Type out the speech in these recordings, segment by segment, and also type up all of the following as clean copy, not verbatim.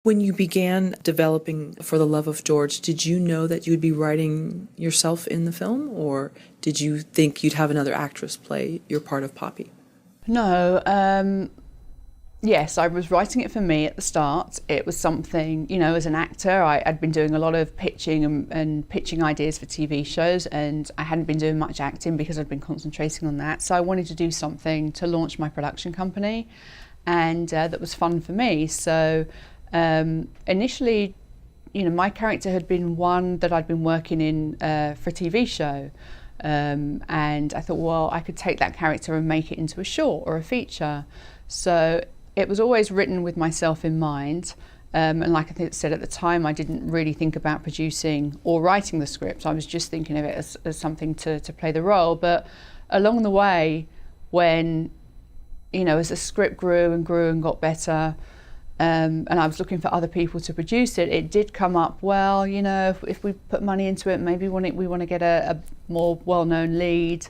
When you began developing For the Love of George, did you know that you would be writing yourself in the film, or did you think you'd have another actress play your part of Poppy? No, yes, I was writing it for me at the start. It was something, as an actor, I'd been doing a lot of pitching and pitching ideas for TV shows, and I hadn't been doing much acting because I'd been concentrating on that. So I wanted to do something to launch my production company, and that was fun for me. So initially, my character had been one that I'd been working in for a TV show. And I thought, well, I could take that character and make it into a short or a feature. So it was always written with myself in mind. And like I said at the time, I didn't really think about producing or writing the script. I was just thinking of it as something to play the role. But along the way, when, as the script grew and got better, and I was looking for other people to produce it, it did come up, well, if we put money into it, maybe we want to get a more well-known lead.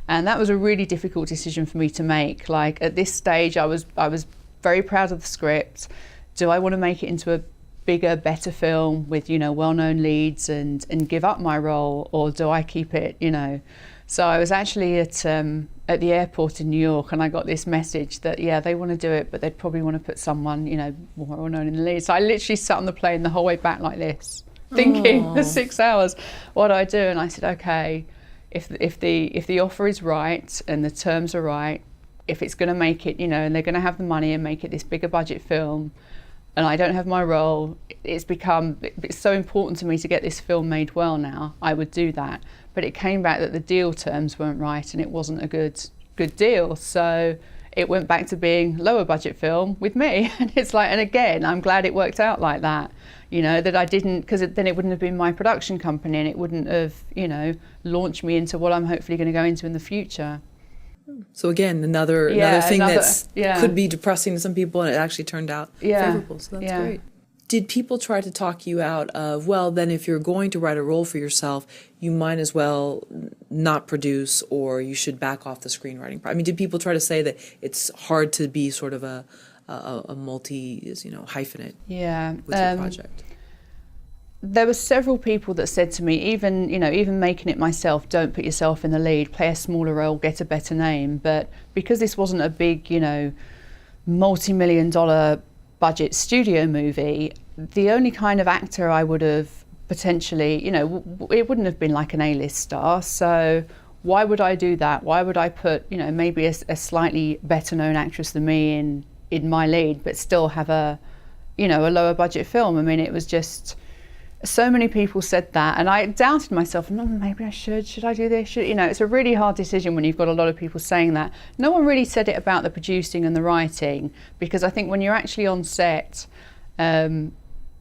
And that was a really difficult decision for me to make. Like, at this stage, I was very proud of the script. Do I want to make it into a bigger, better film with, well-known leads and give up my role, or do I keep it, So I was actually at the airport in New York, and I got this message that, they want to do it, but they'd probably want to put someone, more well-known in the lead. So I literally sat on the plane the whole way back like this, thinking for 6 hours, what do I do? And I said, okay, if the offer is right and the terms are right, if it's going to make it, and they're going to have the money and make it this bigger budget film, and I don't have my role, it's so important to me to get this film made well now, I would do that. But it came back that the deal terms weren't right and it wasn't a good deal. So it went back to being lower budget film with me. And it's like, and again, I'm glad it worked out like that, that I didn't, because then it wouldn't have been my production company and it wouldn't have, launched me into what I'm hopefully going to go into in the future. So again, another thing that could be depressing to some people, and it actually turned out favorable. So that's great. Did people try to talk you out of, well, then if you're going to write a role for yourself, you might as well not produce, or you should back off the screenwriting part? I mean, did people try to say that it's hard to be sort of a hyphenate with your project? There were several people that said to me, even making it myself, don't put yourself in the lead, play a smaller role, get a better name. But because this wasn't a big, multi-million-dollar budget studio movie, the only kind of actor I would have potentially, it wouldn't have been like an A-list star. So why would I do that? Why would I put, maybe a slightly better known actress than me in my lead, but still have a lower budget film? I mean, it was just, so many people said that, and I doubted myself. No, maybe I should I do this? It's a really hard decision when you've got a lot of people saying that. No one really said it about the producing and the writing, because I think when you're actually on set, I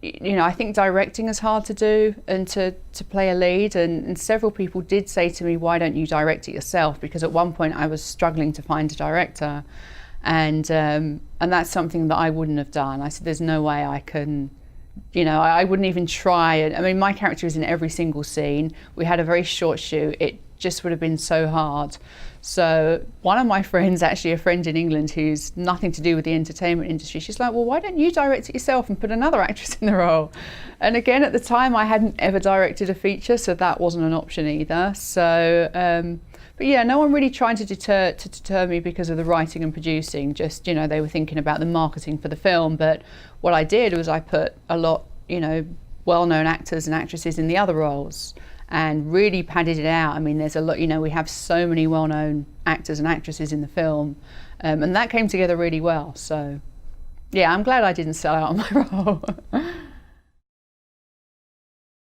think directing is hard to do and to play a lead, and several people did say to me, why don't you direct it yourself? Because at one point I was struggling to find a director, and that's something that I wouldn't have done. I said, there's no way I can, I wouldn't even try. I mean, my character is in every single scene. We had a very short shoot. It just would have been so hard. So one of my friends, actually a friend in England who's nothing to do with the entertainment industry, she's like, well, why don't you direct it yourself and put another actress in the role? And again, at the time, I hadn't ever directed a feature, so that wasn't an option either. So, but yeah, no one really tried to deter me because of the writing and producing. Just, they were thinking about the marketing for the film. But what I did was I put a lot, well-known actors and actresses in the other roles, and really padded it out. I mean, there's a lot, we have so many well-known actors and actresses in the film, and that came together really well. So, yeah, I'm glad I didn't sell out on my role.